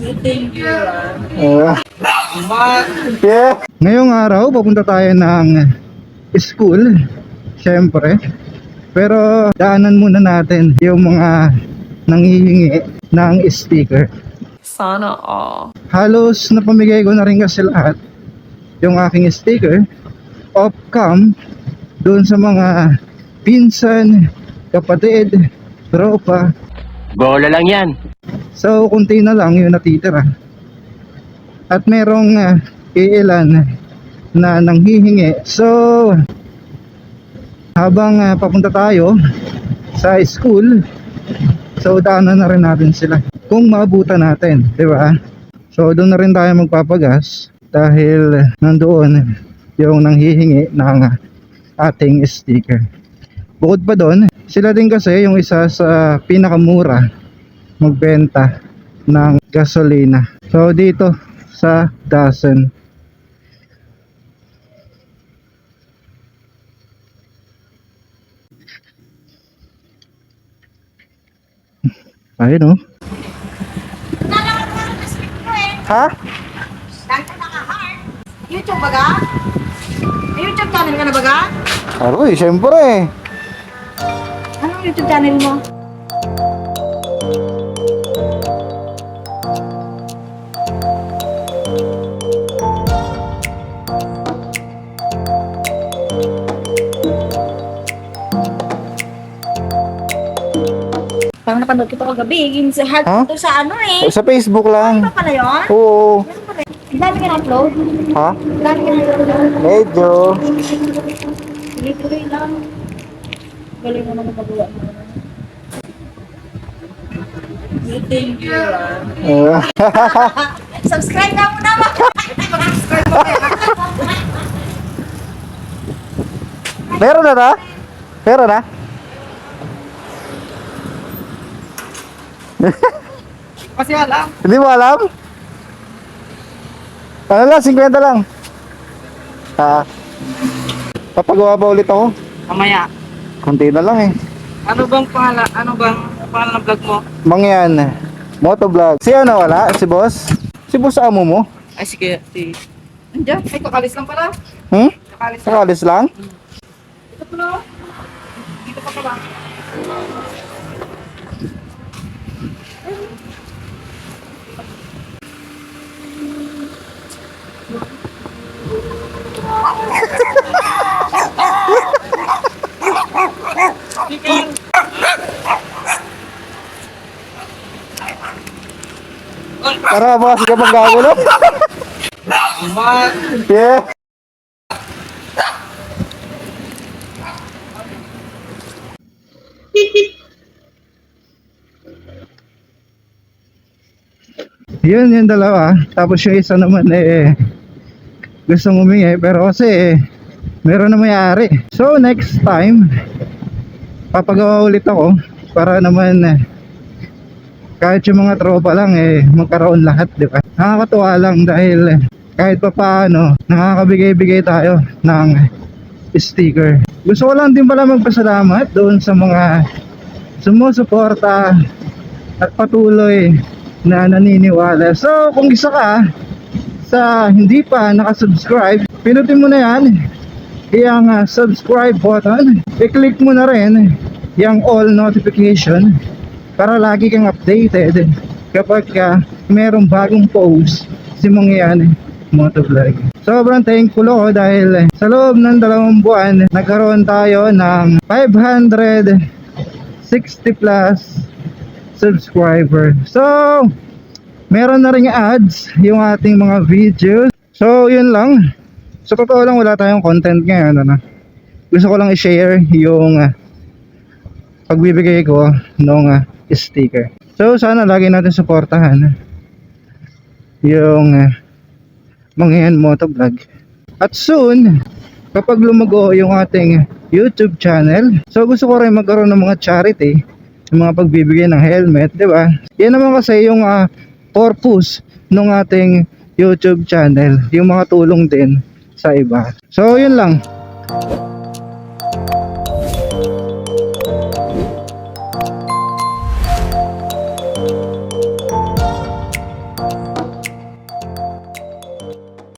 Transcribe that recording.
Thank you. Yeah. Ngayong araw, papunta tayo ng school. Siyempre. Pero daanan muna natin yung mga nanghihingi ng sticker. Sana all. Halos napamigay ko na rin kasi lahat yung aking sticker off cam doon sa mga pinsan, kapatid, tropa. Bola lang yan. So kunti na lang yung natitira. At merong iilan na nanghihingi. So habang papunta tayo sa school, so daanan na rin natin sila kung maabutan natin, di ba? So doon na rin tayo magpapagas dahil nandoon yung nanghihingi ng ating sticker. Bukod pa doon, sila din kasi yung isa sa pinakamura magbenta ng gasolina. So dito sa Dasen. Ayun oh. Ha? YouTube baga? May YouTube channel ka na baga? Aroy, syempre. Anong YouTube channel mo? Parang napanood ko ito kagabi. Yung sa heart Huh? ito sa ano eh. Sa Facebook lang. Ano pa pala yun? Oo. Dami ka na-upload? Ha? Dami ka na-upload? Medyo. Tuloy-tuloy lang. Galing mo naman magawa mo. Thank you. Subscribe na muna mo! Meron na ta? Meron na? Kasi alam. Hindi mo alam? Ano lang, 50 lang. Papagawa ba ulit ako? Mamaya. Kunti na lang eh. Ano bang pangalan ng vlog mo? Mangyan. Motovlog. Si ano wala? Si boss? Si boss amo mo? Ay sige, Andiyan, ay kakalis lang pala. Kakalis lang. Nakalis lang? Ito pala. Dito pa pala. Tara, boss, ka magkagulo. Yeah. Yun yung dalawa. Tapos yung isa naman gusto humingi pero kasi meron na may-ari. So next time papagawa ulit ako para naman kahit yung mga tropa lang magkaroon lahat, di ba? Nakakatuwa lang dahil kahit pa paano nakakabigay-bigay tayo ng sticker. Gusto ko lang din pala magpasalamat doon sa mga sumusuporta at patuloy na naniniwala. So kung isa ka sa hindi pa nakasubscribe, pinutin mo na yan yung subscribe button. I-click mo na rin yung all notification para lagi kang updated kapag merong bagong post si Mangyan Motovlog. Sobrang thankful ako dahil sa loob ng 2 buwan nagkaroon tayo ng 560 plus subscriber. So meron na ring ads yung ating mga videos. So yun lang. Sa totoo lang wala tayong content ngayon, ano? Gusto ko lang i-share yung pagbibigay ko ng sticker. So sana lagi natin suportahan yung Mangyan Motovlog. At soon kapag lumago yung ating YouTube channel, so gusto ko rin magkaroon ng mga charity, yung mga pagbibigay ng helmet, di ba? Yan naman kasi yung purpose ng ating YouTube channel, yung mga tulong din sa iba. So yun lang.